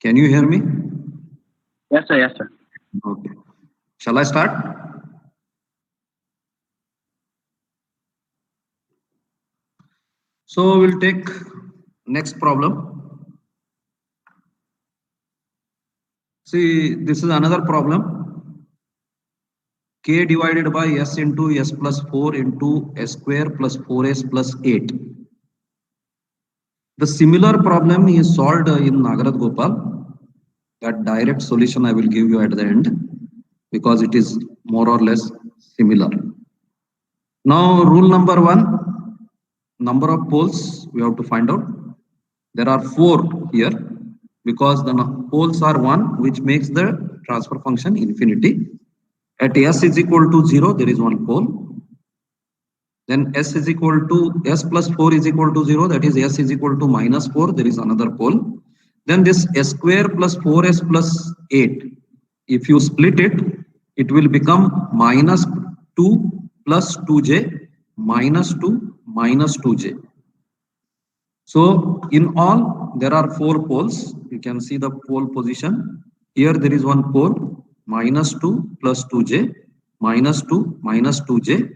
Can you hear me? Yes, sir. Yes, sir. Okay. Shall I start? So we'll take next problem. See, this is another problem. K divided by S into S plus 4 into S square plus 4S plus 8. The similar problem is solved in Nagarad Gopal. That direct solution I will give you at the end because it is more or less similar. Now, rule number 1, number of poles we have to find out. There are 4 here because the poles are 1, which makes the transfer function infinity. At S is equal to 0, there is 1 pole. Then S is equal to S plus 4 is equal to 0, that is S is equal to minus 4, there is another pole. Then this S square plus 4S plus 8, if you split it, it will become minus 2 plus 2J minus 2 minus 2J. So in all, there are 4 poles. You can see the pole position. Here there is 1 pole, minus 2 plus 2J, minus 2 minus 2J,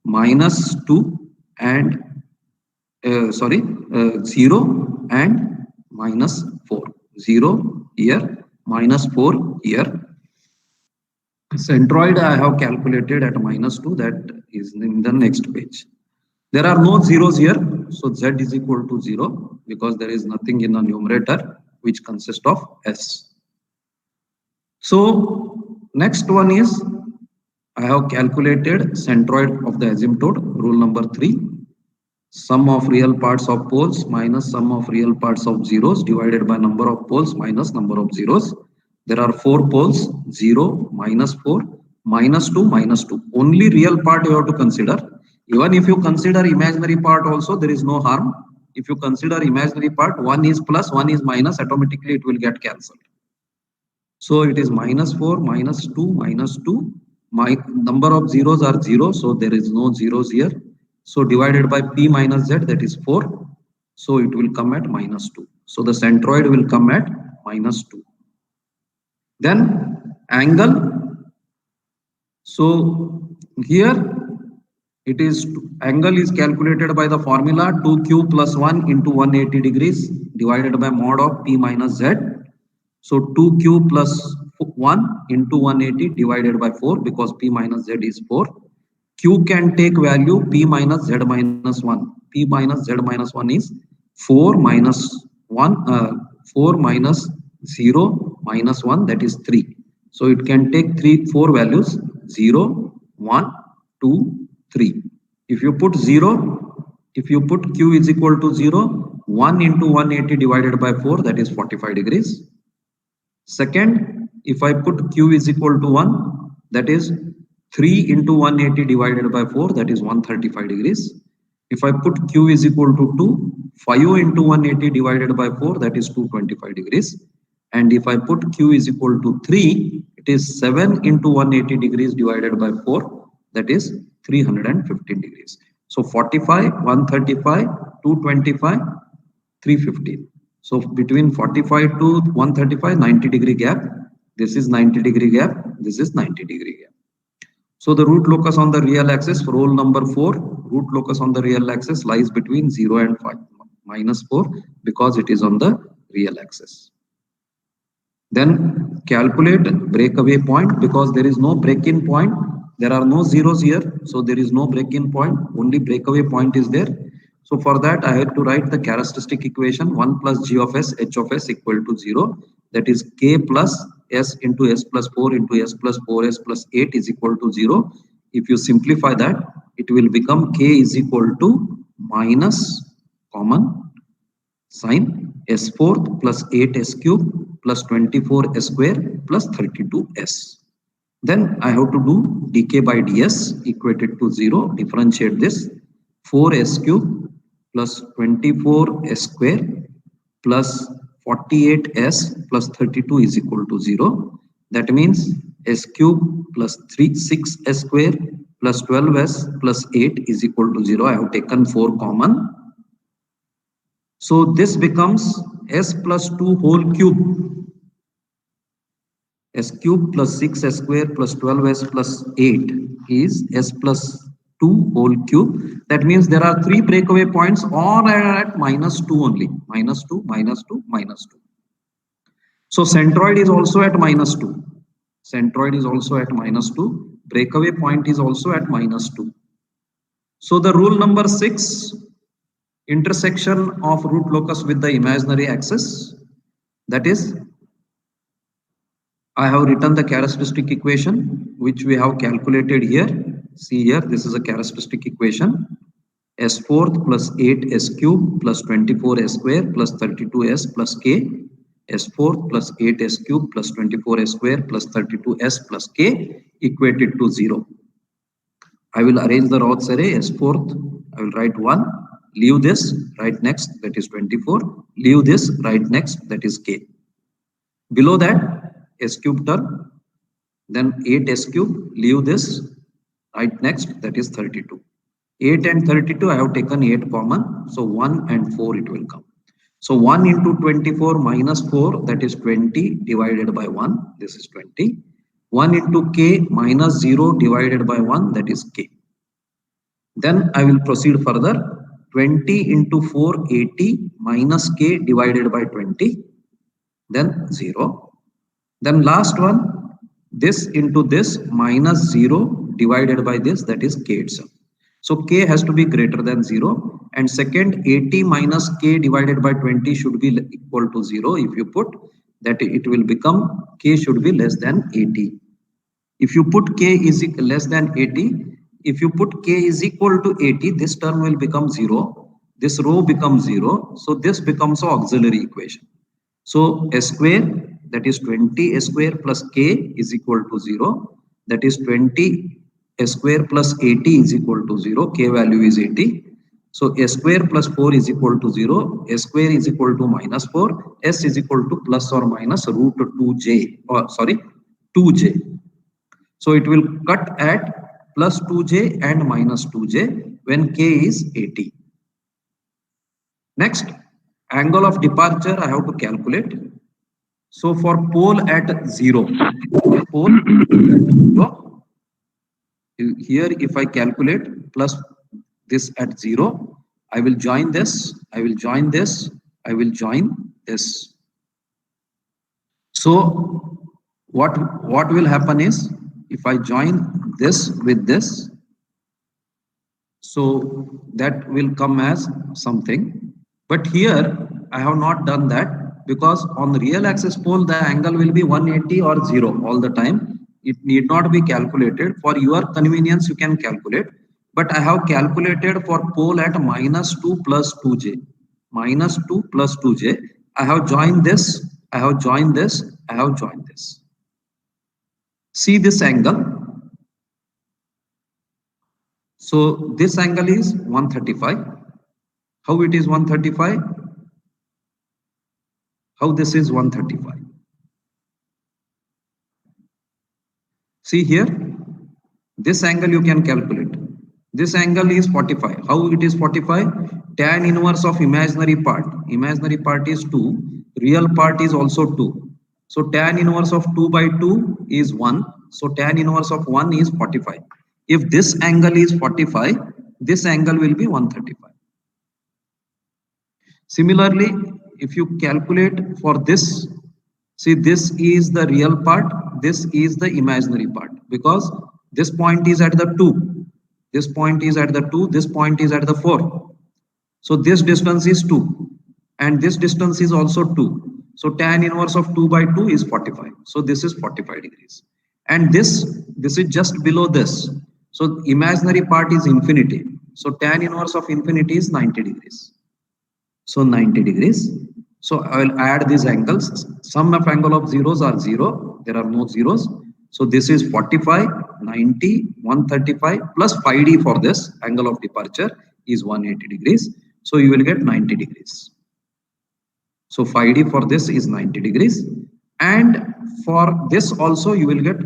minus 2 and 0 and minus 4. 0 here, minus 4 here. Centroid I have calculated at minus 2, that is in the next page. There are no zeros here, so Z is equal to 0 because there is nothing in the numerator which consists of S. So next one is I have calculated centroid of the asymptote, rule number 3. Sum of real parts of poles minus sum of real parts of zeros divided by number of poles minus number of zeros. There are 4 poles, 0, minus 4, minus 2, minus 2. Only real part you have to consider. Even if you consider imaginary part also, there is no harm. If you consider imaginary part, 1 is plus, 1 is minus, automatically it will get cancelled. So it is minus 4, minus 2, minus 2. My number of zeros are 0, so there is no zeros here. So divided by P minus Z, that is 4. So it will come at minus 2. So the centroid will come at minus 2. Then angle. So here it is angle is calculated by the formula 2q plus 1 into 180 degrees divided by mod of P minus Z. So 2q plus 1 into 180 divided by 4 because P minus Z is 4. Q can take value P minus Z minus 1. P minus Z minus 1 is 4 minus 1, 4 minus 0 minus 1, that is 3. So it can take 4 values, 0, 1, 2, 3. If you put 0, if you put Q is equal to 0, 1 into 180 divided by 4, that is 45 degrees. Second, if I put Q is equal to 1, that is 3 into 180 divided by 4, that is 135 degrees. If I put Q is equal to 2, 5 into 180 divided by 4, that is 225 degrees. And if I put Q is equal to 3, it is 7 into 180 degrees divided by 4, that is 315 degrees. So 45, 135, 225, 315. So between 45 to 135, 90 degree gap. This is 90 degree gap. This is 90 degree gap. So the root locus on the real axis, rule number 4, root locus on the real axis lies between 0 and 5, minus 4, because it is on the real axis. Then calculate breakaway point, because there is no break-in point. There are no zeros here, so there is no break-in point. Only breakaway point is there. So for that, I had to write the characteristic equation 1 plus g of s h of s equal to 0. That is k plus s into s plus 4 into s plus 4s plus 8 is equal to 0. If you simplify that, it will become k is equal to minus common sine s fourth plus 8s cube plus 24s square plus 32s. Then I have to do dk by ds equated to 0, differentiate this 4s cube plus 24s square plus 48s plus 32 is equal to 0. That means s cube plus 6s square plus 12s plus 8 is equal to 0. I have taken 4 common. So this becomes s plus 2 whole cube S cube plus 6s square plus 12s plus 8 is s plus 2 whole cube. That means there are 3 breakaway points, all are at minus 2 only. Minus 2, minus 2, minus 2. So centroid is also at minus 2. Centroid is also at minus 2. Breakaway point is also at minus 2. So the rule number 6, intersection of root locus with the imaginary axis, that is, I have written the characteristic equation which we have calculated here. See here, this is a characteristic equation. S fourth plus 8s cube plus 24s square plus 32s plus k. S fourth plus 8s cube plus 24s square plus 32s plus k equated to 0. I will arrange the Roth's array. S fourth, I will write 1. Leave this, write next, that is 24. Leave this, write next, that is k. Below that, s cube term, then 8s cube, leave this, write next, that is 32. 8 and 32, I have taken 8 common, so 1 and 4 it will come. So 1 into 24 minus 4, that is 20 divided by 1, this is 20. 1 into k minus 0 divided by 1, that is k. Then I will proceed further. 20 into 4, 80 minus k divided by 20, then 0. Then last one, this into this minus 0 divided by this, that is k itself. So k has to be greater than 0. And second, 80 minus k divided by 20 should be equal to 0. If you put that, it will become k should be less than 80. If you put k is less than 80, if you put k is equal to 80, this term will become 0. This row becomes 0. So this becomes an auxiliary equation. So s square, that is 20 s square plus k is equal to 0. That is 20 s square plus 80 is equal to 0. K value is 80. So s square plus 4 is equal to 0. S square is equal to minus 4. S is equal to plus or minus root 2j, or sorry, 2j. So it will cut at plus 2j and minus 2j when k is 80. Next, angle of departure I have to calculate. So for pole at 0, pole at 0, here if I calculate plus this at 0, I will join this, I will join this, I will join this. So what will happen is, if I join this with this, so that will come as something. But here I have not done that, because on the real axis pole the angle will be 180 or 0 all the time. It need not be calculated. For your convenience you can calculate, but I have calculated for pole at minus 2 plus 2j. Minus 2 plus 2j. I have joined this, I have joined this, I have joined this. See this angle. So this angle is 135. How it is 135? How this is 135? See here, this angle you can calculate. This angle is 45. How it is 45? Tan inverse of imaginary part. Imaginary part is 2. Real part is also 2. So tan inverse of 2 by 2 is 1. So tan inverse of 1 is 45. If this angle is 45, this angle will be 135. Similarly, if you calculate for this, see this is the real part, this is the imaginary part, because this point is at the 2, this point is at the 2, this point is at the 4. So this distance is 2 and this distance is also 2. So tan inverse of 2 by 2 is 45. So this is 45 degrees. And this is just below this. So imaginary part is infinity. So tan inverse of infinity is 90 degrees. So 90 degrees. So I will add these angles. Sum of angle of zeros are 0. There are no zeros. So this is 45, 90, 135 plus 5d for this angle of departure is 180 degrees. So you will get 90 degrees. So 5d for this is 90 degrees. And for this also you will get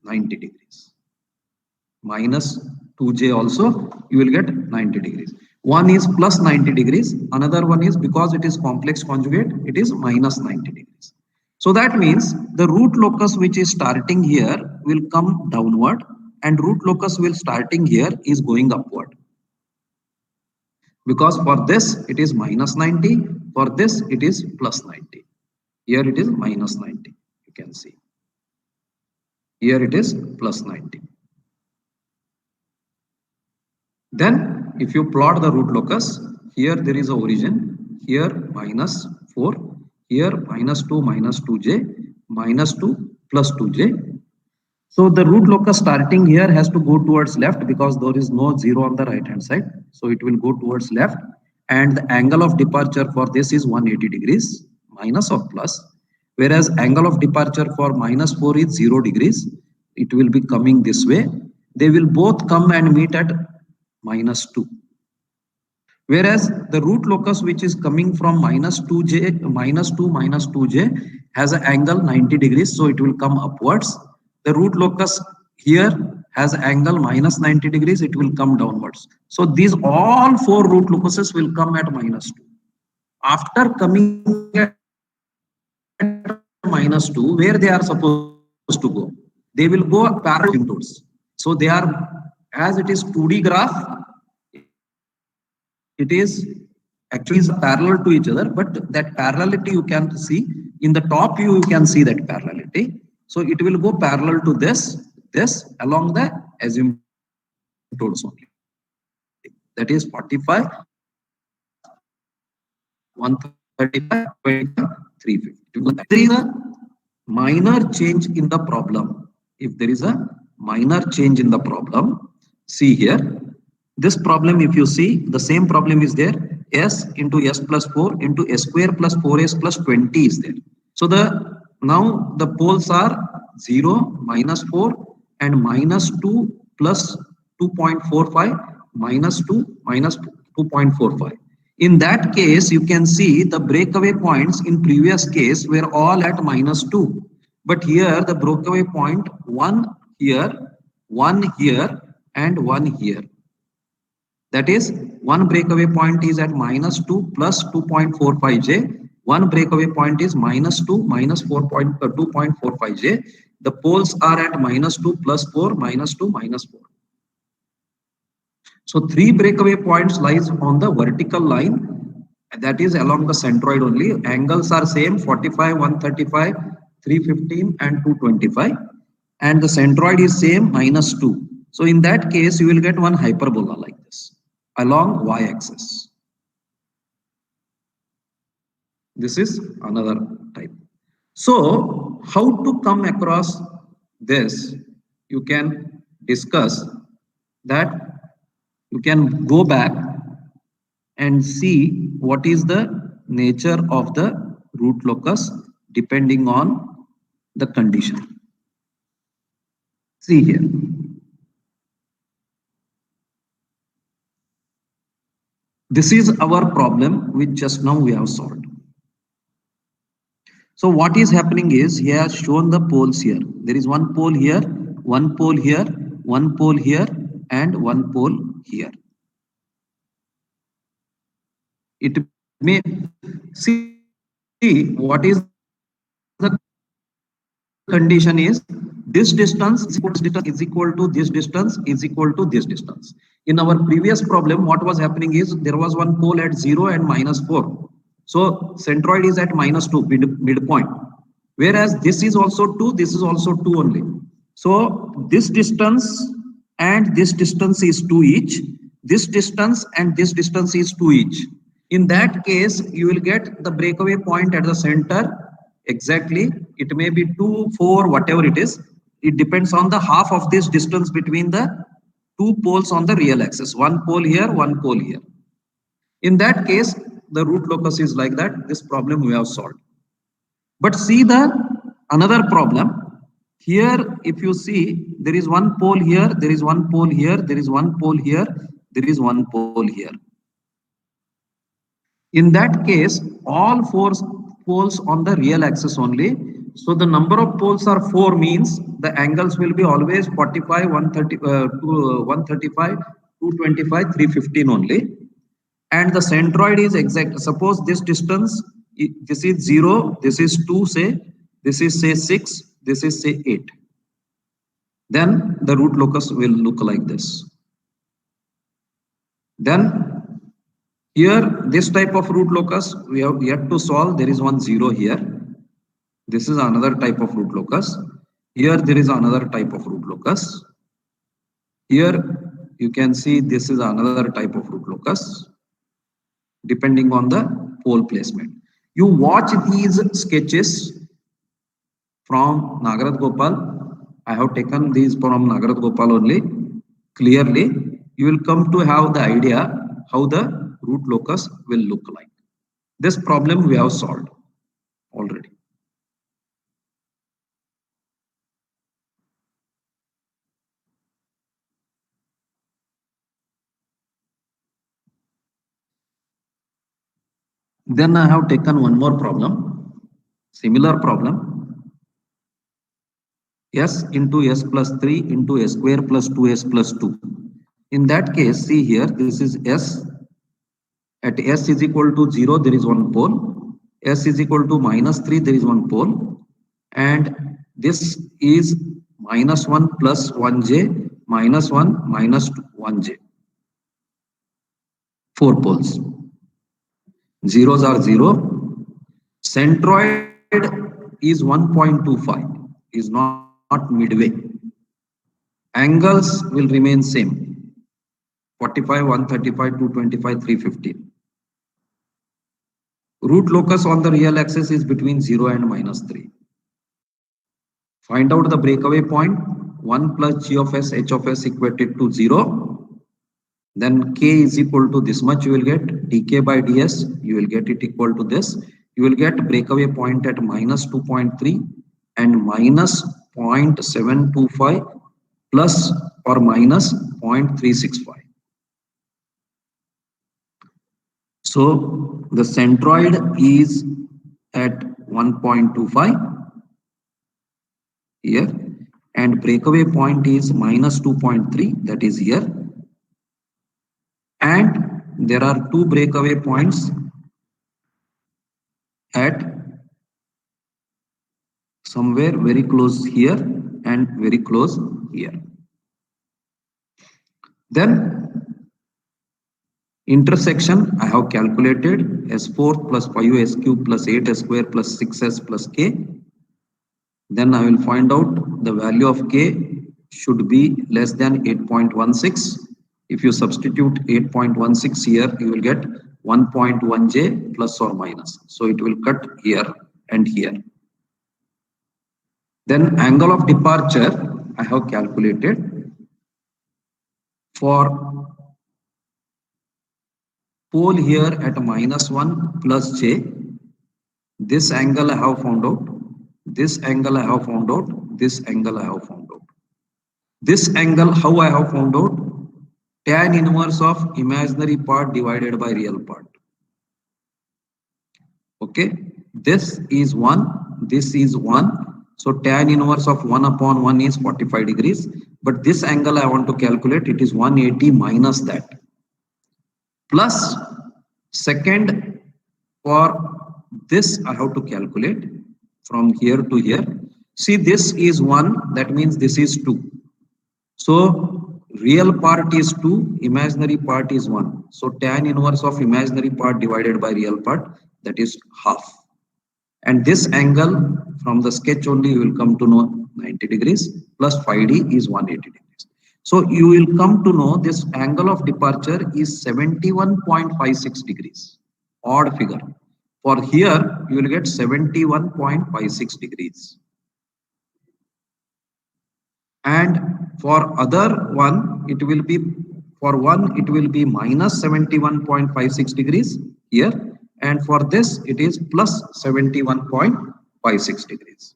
90 degrees. Minus 2j also you will get 90 degrees. One is plus 90 degrees, another one is, because it is complex conjugate, it is minus 90 degrees. So that means the root locus which is starting here will come downward, and root locus will starting here is going upward. Because for this it is minus 90, for this it is plus 90. Here it is minus 90, you can see. Here it is plus 90. Then if you plot the root locus, here there is a origin, here minus 4, here minus 2 minus 2j, minus 2 plus 2j. So the root locus starting here has to go towards left because there is no 0 on the right hand side. So it will go towards left, and the angle of departure for this is 180 degrees, minus or plus. Whereas angle of departure for minus 4 is 0 degrees. It will be coming this way. They will both come and meet at minus 2. Whereas the root locus which is coming from minus 2j, minus 2 minus 2j has an angle 90 degrees, so it will come upwards. The root locus here has an angle minus 90 degrees, it will come downwards. So these all four root locuses will come at minus 2. After coming at minus 2, where they are supposed to go? They will go parallel asymptotes. So they are, as it is 2D graph, it is actually parallel to each other, but that parallelity you can see in the top view, you can see that parallelity. So it will go parallel to this along the asymptotes only. That is 45, 135, 25, 350. If there is a minor change in the problem, if there is a minor change in the problem, see here, this problem, if you see, the same problem is there, s into s plus 4 into s square plus 4s plus 20 is there. So now the poles are 0, minus 4 and minus 2 plus 2.45, minus 2, minus 2.45. In that case, you can see the breakaway points in previous case were all at minus 2. But here the breakaway point 1 here, 1 here and 1 here. That is, one breakaway point is at minus 2 plus 2.45j. One breakaway point is minus 2 minus 2.45j. The poles are at minus 2 plus 4, minus 2, minus 4. So three breakaway points lies on the vertical line, that is along the centroid only. Angles are same, 45, 135, 315 and 225. And the centroid is same, minus 2. So in that case, you will get one hyperbola like this along y-axis. This is another type. So how to come across this? You can discuss that. You can go back and see what is the nature of the root locus depending on the condition. See here. This is our problem which just now we have solved. So what is happening is, he has shown the poles here. There is one pole here, one pole here, one pole here and one pole here. It may see what is the condition is, this distance is equal to this distance is equal to this distance. In our previous problem, what was happening is there was one pole at 0 and minus 4. So centroid is at minus 2, midpoint. Whereas this is also 2, this is also 2 only. So this distance and this distance is 2 each. This distance and this distance is 2 each. In that case, you will get the breakaway point at the center. Exactly, it may be 2, 4, whatever it is. It depends on the half of this distance between the two poles on the real axis. One pole here, one pole here. In that case, the root locus is like that. This problem we have solved. But see the another problem. Here, if you see, there is one pole here, there is one pole here, there is one pole here, there is one pole here. In that case, all four poles on the real axis only. So the number of poles are 4, means the angles will be always 45, 135, 225, 315 only. And the centroid is exact. Suppose this distance, this is 0, this is 2, say, this is say 6, this is say 8. Then the root locus will look like this. Then here, this type of root locus we have yet to solve. There is one 0 here. This is another type of root locus. Here there is another type of root locus. Here you can see this is another type of root locus, depending on the pole placement. You watch these sketches from Nagarath Gopal. I have taken these from Nagarath Gopal only. Clearly, you will come to have the idea how the root locus will look like. This problem we have solved already. Then I have taken one more problem, similar problem. S into S plus 3 into S square plus 2S plus 2. In that case, see here, this is S. At S is equal to 0, there is one pole. S is equal to minus 3, there is one pole. And this is minus 1 plus 1J, minus 1 minus 1J. 4 poles. Zeros are 0. Centroid is 1.25, is not midway. Angles will remain same. 45, 135, 225, 315. Root locus on the real axis is between 0 and minus 3. Find out the breakaway point. 1 plus G of S, H of S equated to 0. Then K is equal to this much you will get. dk by ds, you will get it equal to this. You will get breakaway point at minus 2.3 and minus 0.725 plus or minus 0.365. So the centroid is at 1.25 here and breakaway point is minus 2.3, that is here. And there are two breakaway points at somewhere very close here and very close here. Then intersection I have calculated S4 plus 5S cube plus 8S square plus 6S plus K. Then I will find out the value of K should be less than 8.16. If you substitute 8.16 here, you will get 1.1J plus or minus. So it will cut here and here. Then angle of departure I have calculated for pole here at minus 1 plus J. This angle I have found out. This angle I have found out. This angle I have found out. This angle how I have found out? Tan inverse of imaginary part divided by real part. Okay, this is 1, this is 1. So tan inverse of 1 upon 1 is 45 degrees. But this angle I want to calculate, it is 180 minus that. Plus second, for this I have to calculate from here to here. See, this is 1, that means this is 2. So real part is 2, imaginary part is 1. So tan inverse of imaginary part divided by real part, that is half. And this angle from the sketch only you will come to know 90 degrees plus 5D is 180 degrees. So you will come to know this angle of departure is 71.56 degrees. Odd figure. For here you will get 71.56 degrees. And for other one, it will be, for one, it will be minus 71.56 degrees here. And for this, it is plus 71.56 degrees.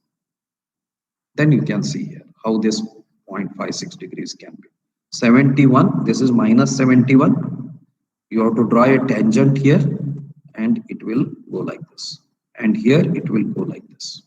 Then you can see here how this 0.56 degrees can be. 71, this is minus 71. You have to draw a tangent here and it will go like this. And here it will go like this.